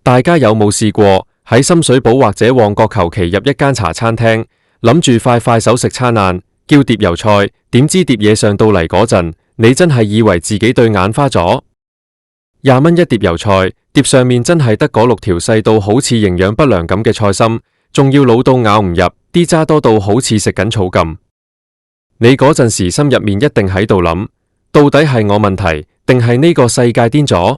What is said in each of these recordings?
大家有冇試過喺深水埗或者旺角求其入一間茶餐廳，諗住快手食餐晏，叫碟油菜，點知碟嘢上到嚟嗰陣，你真係以為自己對眼花咗？20蚊一碟油菜，碟上面真係得嗰6條細到好似營養不良咁嘅菜心，仲要老到咬唔入，啲渣多到好似食緊草咁。你嗰陣時心入面一定喺度諗，到底係我問題，定係呢個世界癲咗？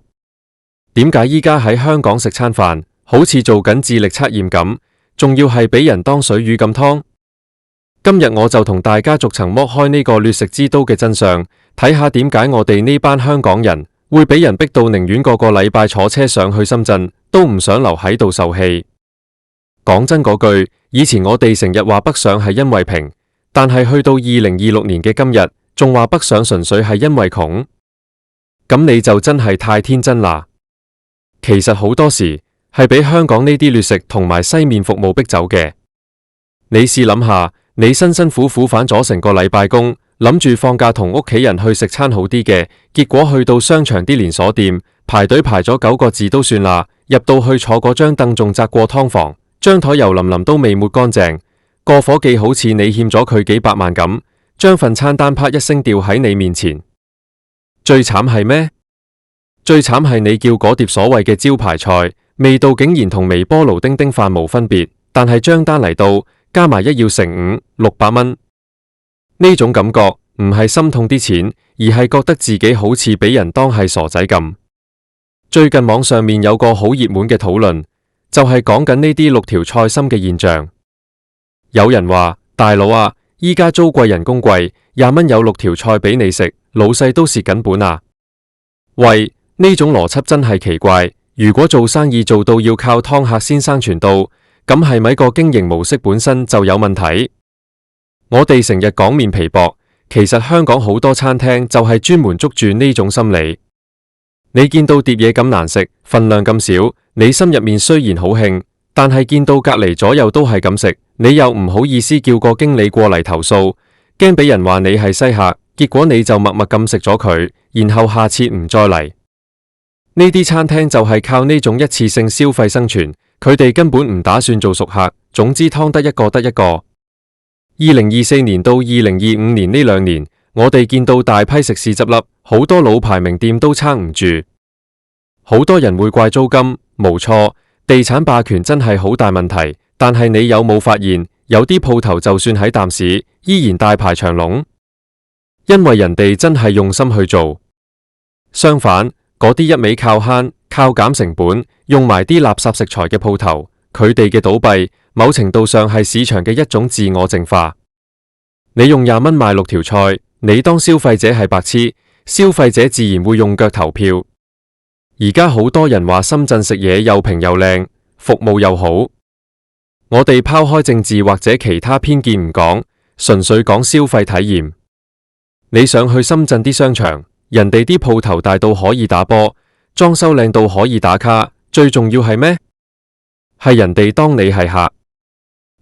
點解依家喺香港食餐飯，好似做緊智力測驗咁，仲要係俾人當水魚咁劏？今日我就同大家逐層剝開呢個掠食之刀嘅真相，睇下點解我哋呢班香港人會俾人逼到寧願個個禮拜坐車上去深圳，都唔想留喺度受氣。講真嗰句，以前我哋成日話北上係因為平，但係去到2026年嘅今日，仲話北上純粹係因為窮，咁你就真係太天真啦。其實好多時係俾香港呢啲劣食同埋西面服務逼走嘅。你試諗下，你辛辛苦苦返咗成個禮拜工，諗住放假同屋企人去食餐好啲嘅，結果去到商場啲連鎖店排隊排咗9個字都算啦，入到去坐嗰張凳仲窄過劏房，張台油淋淋都未抹乾淨，個伙計好似你欠咗佢幾百萬咁，將份餐單啪一聲掉喺你面前。最慘係咩？最慘係你叫嗰碟所謂嘅招牌菜，味道竟然同微波爐叮叮飯無分別，但係張單嚟到加埋一要成500-600蚊。呢種感覺唔係心痛啲錢，而係覺得自己好似俾人當係傻仔咁。最近網上面有個好熱門嘅討論，就係講緊呢啲6條菜心嘅現象。有人話：大佬啊，依家租貴人工貴，20蚊有6條菜俾你食，老細都蝕緊本啊！喂，呢種邏輯真係奇怪。如果做生意做到要靠劏客先生存到，咁係咪個經營模式本身就有問題？我哋成日講面皮薄，其實香港好多餐廳就係專門捉住呢種心理。你見到碟嘢咁難食，份量咁少，你心入面雖然好興，但係見到隔籬左右都係咁食，你又唔好意思叫個經理過嚟投訴，驚俾人話你係西客，結果你就默默咁食咗佢，然後下次唔再嚟。呢啲餐廳就係靠呢種一次性消費生存，佢哋根本唔打算做熟客，總之劏得一個得一個。2024年到2025年呢2年，我哋見到大批食肆執笠，好多老牌名店都撐唔住。好多人會怪租金，冇錯，地產霸權真係好大問題，但係你有冇發現，有啲鋪頭就算喺淡市，依然大排長龍？因為人哋真係用心去做。相反，嗰啲一味靠慳、靠減成本，用埋啲垃圾食材嘅鋪頭，佢哋嘅倒閉，某程度上係市場嘅一種自我淨化。你用20蚊買6條菜，你當消費者係白痴，消費者自然會用腳投票。而家好多人話深圳食嘢又平又靚，服務又好。我哋拋開政治或者其他偏見唔講，純粹講消費體驗。你想去深圳啲商場，人哋啲鋪頭大到可以打波，裝修靚到可以打卡，最重要係咩？係人哋當你係客。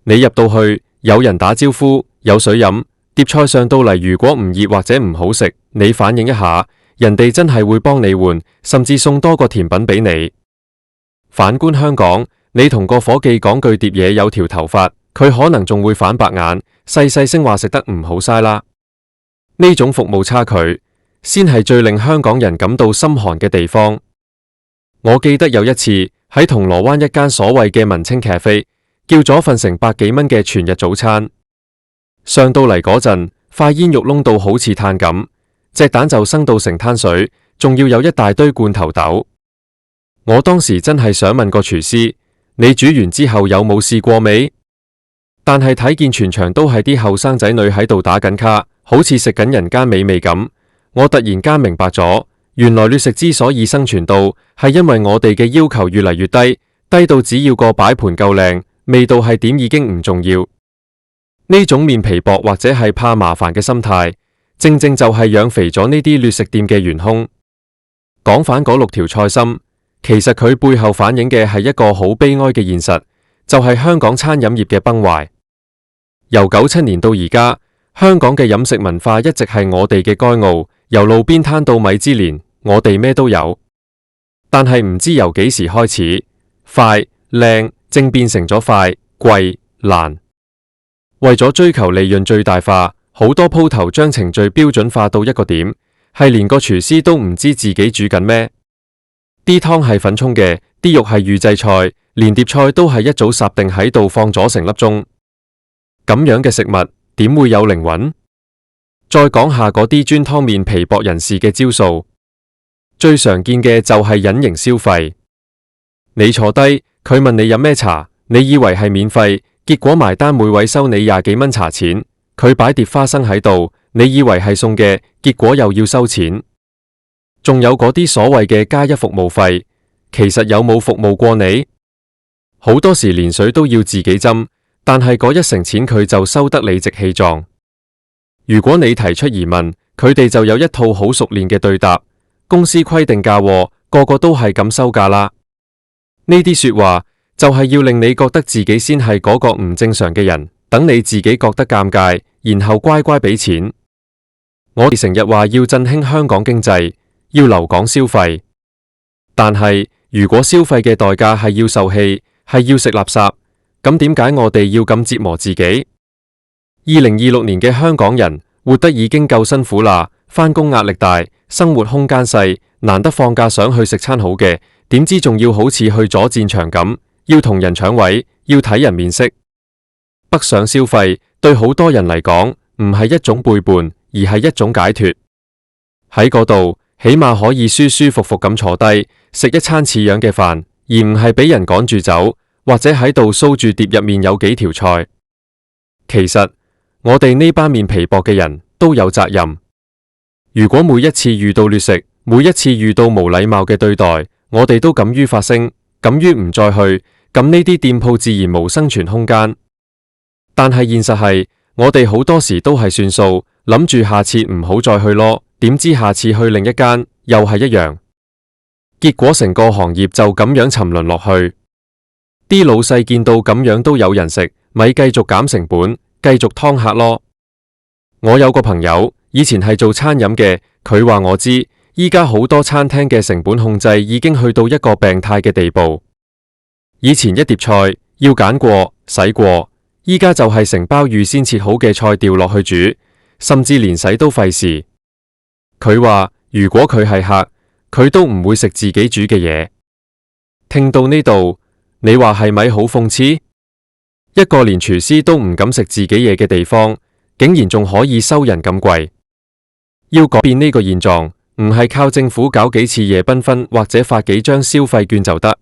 你入到去，有人打招呼，有水飲，碟菜上到嚟，如果唔熱或者唔好食，你反映一下，人哋真係會幫你換，甚至送多個甜品俾你。反觀香港，你同個伙計講句碟嘢有條頭髮，佢可能仲會反白眼，細聲話食得唔好嘥啦。呢種服務差距，先係最令香港人感到心寒嘅地方。我記得有一次喺銅鑼灣一間所謂嘅文青咖啡，叫咗份成100幾蚊嘅全日早餐，上到嚟嗰陣，塊煙肉燶到好似炭咁，隻蛋就生到成灘水，仲要有一大堆罐頭豆。我當時真係想問個廚師，你煮完之後有冇試過未？但係睇見全場都係啲後生仔女喺度打緊卡，好似食緊人間美味咁。我突然間明白咗，原來劣食之所以生存到，係因為我哋嘅要求越嚟越低，低到只要個擺盤夠靚，味道係點已經唔重要。呢種面皮薄或者係怕麻煩嘅心態，正正就係養肥咗呢啲劣食店嘅元兇。講返嗰6條菜心，其實佢背後反映嘅係一個好悲哀嘅現實，就係香港餐飲業嘅崩壞。由97年到而家，香港嘅飲食文化一直係我哋嘅驕傲。由路邊攤到米芝蓮，我哋咩都有。但係唔知由幾時開始，快、靚，正變成咗快、貴、難。為咗追求利潤最大化，好多鋪頭將程序標準化到一個點，係連個廚師都唔知自己煮緊咩。啲湯係粉沖嘅，啲肉係預製菜，連碟菜都係一早烚定喺度放咗成粒鐘。咁樣嘅食物點會有靈魂？再講下嗰啲專湯面皮薄人士嘅招數，最常見嘅就係隱形消費。你坐低，佢問你飲咩茶，你以為係免費，結果埋單每位收你20幾蚊茶錢。佢擺碟花生喺度，你以為係送嘅，結果又要收錢。仲有嗰啲所謂嘅加一服務費，其實有冇服務過你？好多時連水都要自己斟，但係嗰一成錢佢就收得理直氣壯。如果你提出疑問，佢哋就有一套好熟練嘅對答。公司規定價喎，個個都係咁收價啦。呢啲說話就係要令你覺得自己先係嗰個唔正常嘅人，等你自己覺得尷尬，然後乖乖俾錢。我哋成日話要振興香港經濟，要留港消費，但係如果消費嘅代價係要受氣，係要食垃圾，咁點解我哋要咁折磨自己？2026年嘅香港人活得已經夠辛苦啦，返工壓力大，生活空間細，難得放假想去食餐好嘅，點知仲要好似去咗戰場咁，要同人搶位，要睇人面色。北上消費對好多人嚟講唔係一種背叛，而係一種解脫。喺嗰度起碼可以舒舒服服咁坐低食一餐似樣嘅飯，而唔係俾人趕住走，或者喺度掃住碟入面有幾條菜。其實我哋呢班面皮薄嘅人都有責任。如果每一次遇到劣食，每一次遇到無禮貌嘅對待，我哋都敢於發聲，敢於唔再去，咁呢啲店鋪自然無生存空間。但係現實係，我哋好多時都係算數，諗住下次唔好再去咯，點知下次去另一間又係一樣，結果成個行業就咁樣沉淪落去。啲老細見到咁樣都有人食，咪繼續減成本，繼續劏客咯。我有個朋友以前係做餐飲嘅，佢話我知，依家好多餐廳嘅成本控制已經去到一個病態嘅地步。以前一碟菜要揀過、洗過，依家就係成包預先切好嘅菜掉落去煮，甚至連洗都費事。佢話如果佢係客，佢都唔會食自己煮嘅嘢。聽到呢度，你話係咪好諷刺？一個連廚師都唔敢食自己嘢嘅地方，竟然仲可以收人咁貴。要改變呢個現狀，唔係靠政府搞幾次夜繽紛或者發幾張消費券就得。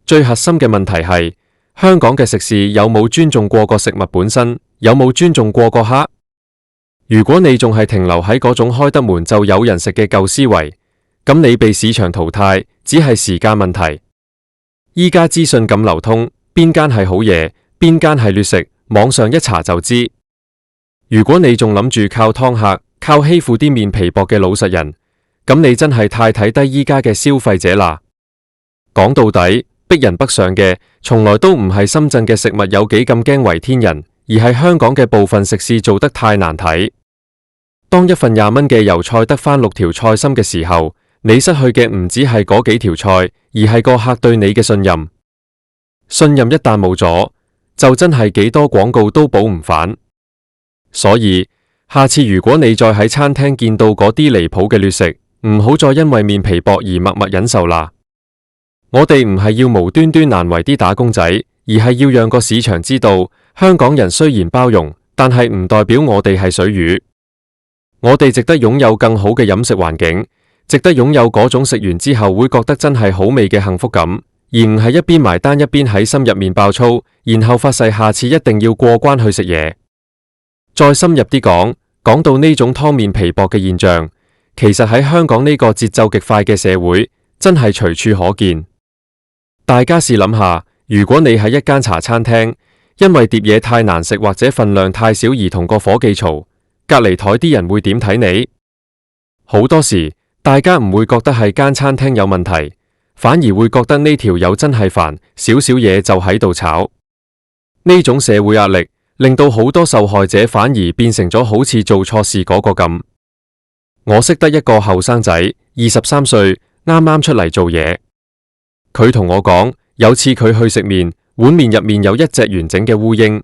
最核心嘅問題係，香港嘅食肆有冇尊重過個食物本身，有冇尊重過個客？如果你仲係停留喺嗰種開得門就有人食嘅舊思維，咁你被市場淘汰只係時間問題。依家資訊咁流通，邊間係好嘢，邊間係劣食，網上一查就知。如果你仲諗住靠劏客，靠欺負啲面皮薄嘅老實人，咁你真係太睇低依家嘅消費者啦。講到底，逼人北上嘅從來都唔係深圳嘅食物有幾咁驚為天人，而係香港嘅部分食肆做得太難睇。當一份20蚊嘅油菜得返6條菜心嘅時候，你失去嘅唔止係嗰幾條菜，而係個客對你嘅信任。信任一旦冇咗，就真係幾多廣告都補唔返。所以下次如果你再喺餐廳見到嗰啲離譜嘅劣食，唔好再因為面皮薄而默默忍受啦。我哋唔係要無端端難為啲打工仔，而係要讓個市場知道，香港人雖然包容，但係唔代表我哋係水魚。我哋值得擁有更好嘅飲食環境，值得擁有嗰種食完之後會覺得真係好味嘅幸福感，而唔係一邊埋單一邊喺心入面爆粗，然後發誓下次一定要過關去食嘢。再深入啲講，講到呢種湯面皮薄嘅現象，其實喺香港呢個節奏極快嘅社會，真係隨處可見。大家試諗下，如果你喺一間茶餐廳，因為碟嘢太難食或者份量太少而同個伙計嘈，隔離台啲人會點睇你？好多時，大家唔會覺得係間餐廳有問題，反而會覺得呢條友真係煩，少少嘢就喺度吵。呢種社會壓力，令到好多受害者反而變成咗好似做錯事嗰個咁。我識得一個後生仔，23歲，啱啱出嚟做嘢。佢同我講，有次佢去食麵，碗麵入面有一隻完整嘅烏蠅。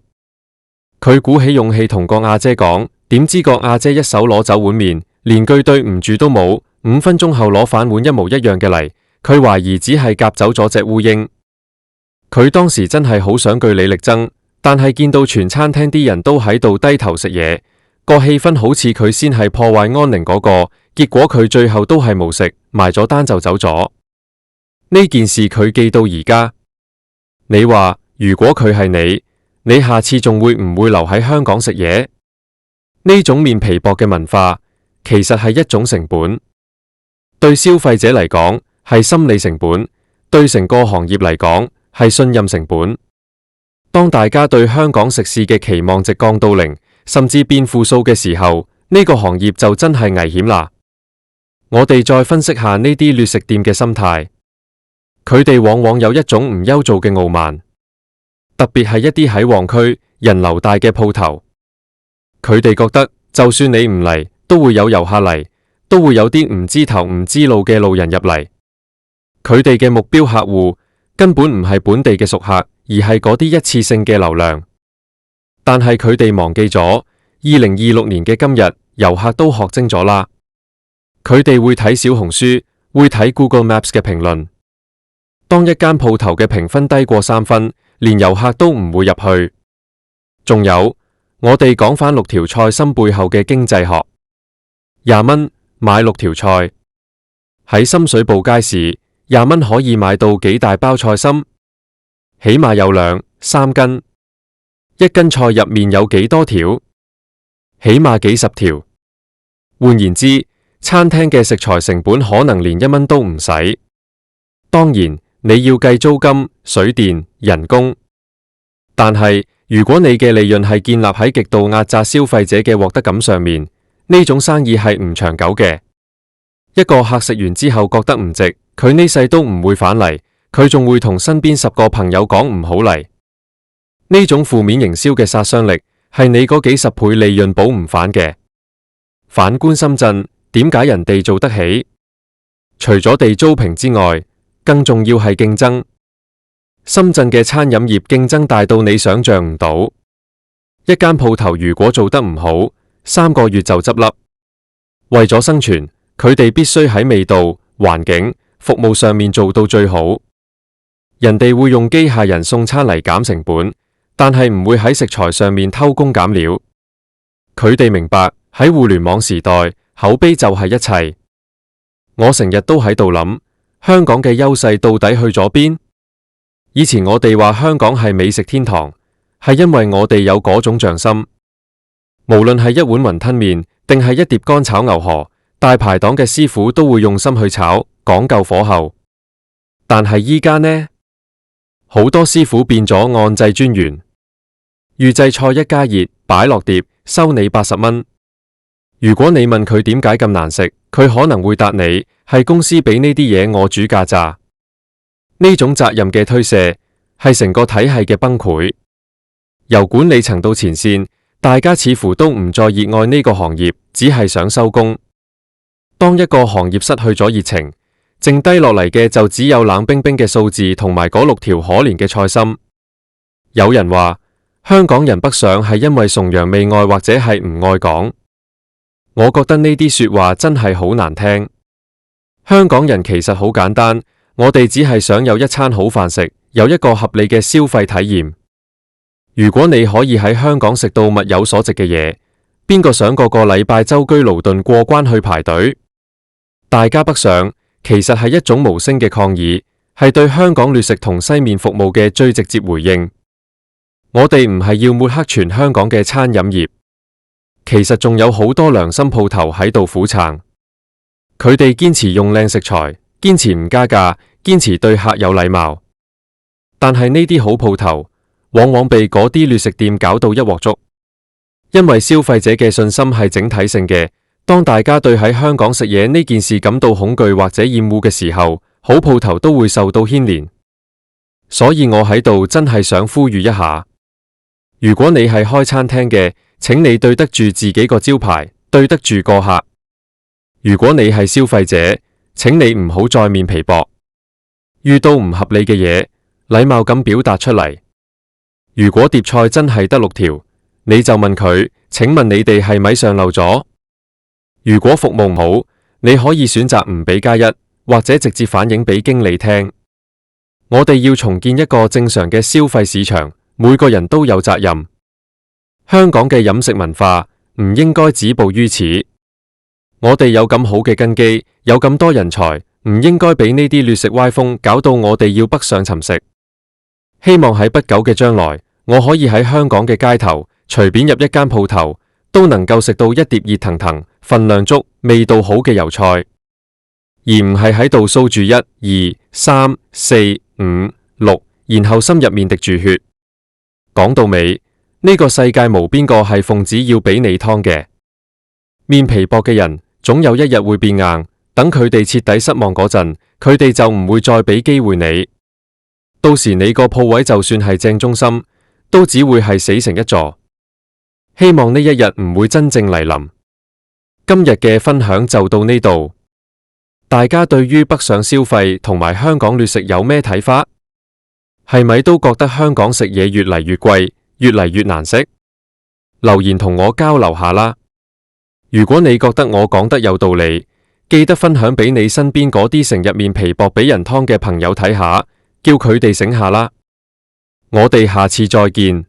佢鼓起勇氣同個阿姐講，點知個阿姐一手攞走碗麵，連句對唔住都冇。5分鐘後攞返碗一模一樣嘅嚟，佢懷疑只係夾走咗隻烏蠅。佢當時真係好想據理力爭，但係見到全餐廳啲人都喺度低頭食嘢，個氣氛好似佢先係破壞安寧嗰個，結果佢最後都係冇食，埋咗單就走咗。呢件事佢記到而家。你話如果佢係你下次仲會唔會留喺香港食嘢？呢種面皮薄嘅文化，其實係一種成本。對消費者嚟講係心理成本，對成個行業嚟講係信任成本。當大家對香港食肆嘅期望值降到0，甚至變負數嘅時候，呢個行業就真係危險啦。我哋再分析下呢啲劣食店嘅心態，佢哋往往有一種唔憂做嘅傲慢，特別係一啲喺旺區人流大嘅鋪頭，佢哋覺得就算你唔嚟，都會有遊客嚟，都會有啲唔知頭唔知路嘅路人入嚟。佢哋嘅目標客戶根本唔係本地嘅熟客，而係嗰啲一次性嘅流量。但係佢哋忘記咗，2026年嘅今日，遊客都學精咗啦。佢哋會睇小紅書，會睇 Google Maps 嘅評論。當一間鋪頭嘅評分低過3分，連遊客都唔會入去。仲有，我哋講返6條菜心背後嘅經濟學。20蚊買6條菜，喺深水埗街市20蚊可以買到幾大包菜心？起碼有2、3斤。一斤菜入面有幾多條？起碼幾十條。換言之，餐廳嘅食材成本可能連1蚊都唔使。當然，你要計租金、水電、人工。但係，如果你嘅利潤係建立喺極度壓榨消費者嘅獲得感上面，呢種生意係唔長久嘅。一個客食完之後覺得唔值，佢呢世都唔會返嚟，佢仲會同身邊10個朋友講唔好嚟。呢種負面營銷嘅殺傷力係你嗰幾十倍利潤補唔返嘅。反觀深圳，點解人哋做得起？除咗地租平之外，更重要係競爭。深圳嘅餐飲業競爭大到你想象唔到。一間鋪頭如果做得唔好，3個月就執笠。為咗生存，佢哋必須喺味道、環境、服務上面做到最好。人哋會用機械人送餐嚟減成本，但係唔會喺食材上面偷工減料。佢哋明白喺互聯網時代，口碑就係一切。我成日都喺度諗，香港嘅優勢到底去咗邊？以前我哋話香港係美食天堂，係因為我哋有嗰種匠心。無論係一碗雲吞麵，定係一碟乾炒牛河，大排檔嘅師傅都會用心去炒，講究火候。但係依家呢，好多師傅變咗按掣專員，預製菜一加熱，擺落碟，收你80蚊。如果你問佢點解咁難食，佢可能會答你係公司俾呢啲嘢我煮架咋。呢種責任嘅推卸係成個體系嘅崩潰。由管理層到前線，大家似乎都唔再熱愛呢個行業，只係想收工。當一個行業失去咗熱情，剩低落嚟嘅就只有冷冰冰嘅數字同埋嗰6條可憐嘅菜心。有人話香港人北上係因為崇洋媚外或者係唔愛港，我覺得呢啲說話真係好難聽。香港人其實好簡單，我哋只係想有一餐好飯食，有一個合理嘅消費體驗。如果你可以喺香港食到物有所值嘅嘢，邊個想個個禮拜舟車勞頓過關去排隊？大家北上其實係一種無聲嘅抗議，係對香港劣食同西面服務嘅最直接回應。我哋唔係要抹黑全香港嘅餐飲業，其實仲有好多良心鋪頭喺度苦撐。佢哋堅持用靚食材，堅持唔加價，堅持對客有禮貌。但係呢啲好鋪頭往往被嗰啲劣食店搞到一鑊粥。因為消費者嘅信心係整體性嘅，當大家對喺香港食嘢呢件事感到恐懼或者厭惡嘅時候，好鋪頭都會受到牽連。所以我喺度真係想呼籲一下，如果你係開餐廳嘅，請你對得住自己個招牌，對得住個客。如果你係消費者，請你唔好再面皮薄，遇到唔合理嘅嘢，禮貌咁表達出嚟。如果碟菜真係得6條，你就問佢，請問你哋係咪上漏咗？如果服務唔好，你可以選擇唔俾加1，或者直接反映俾經理聽。我哋要重建一個正常嘅消費市場，每個人都有責任。香港嘅飲食文化唔應該止步於此。我哋有咁好嘅根基，有咁多人才，唔應該俾呢啲劣食歪風搞到我哋要北上尋食。希望喺不久嘅將來，我可以喺香港嘅街頭隨便入一間鋪頭，都能夠食到一碟熱騰騰、份量足、味道好嘅油菜，而唔係喺度掃住1、2、3、4、5、6，然後心入面滴住血。講到尾，呢個世界冇邊個係奉旨要俾你劏嘅。面皮薄嘅人總有一日會變硬，等佢哋徹底失望嗰陣，佢哋就唔會再俾機會你。到時你個鋪位就算係正中心，都只會係死成一座。希望呢一日唔會真正嚟臨。今日嘅分享就到呢度，大家對於北上消費同埋香港劣食有咩睇法？係咪都覺得香港食嘢越嚟越貴，越嚟越難食？留言同我交流下啦。如果你覺得我講得有道理，記得分享俾你身邊嗰啲成日面皮薄俾人劏嘅朋友睇下，叫佢哋醒下啦。我哋下次再見。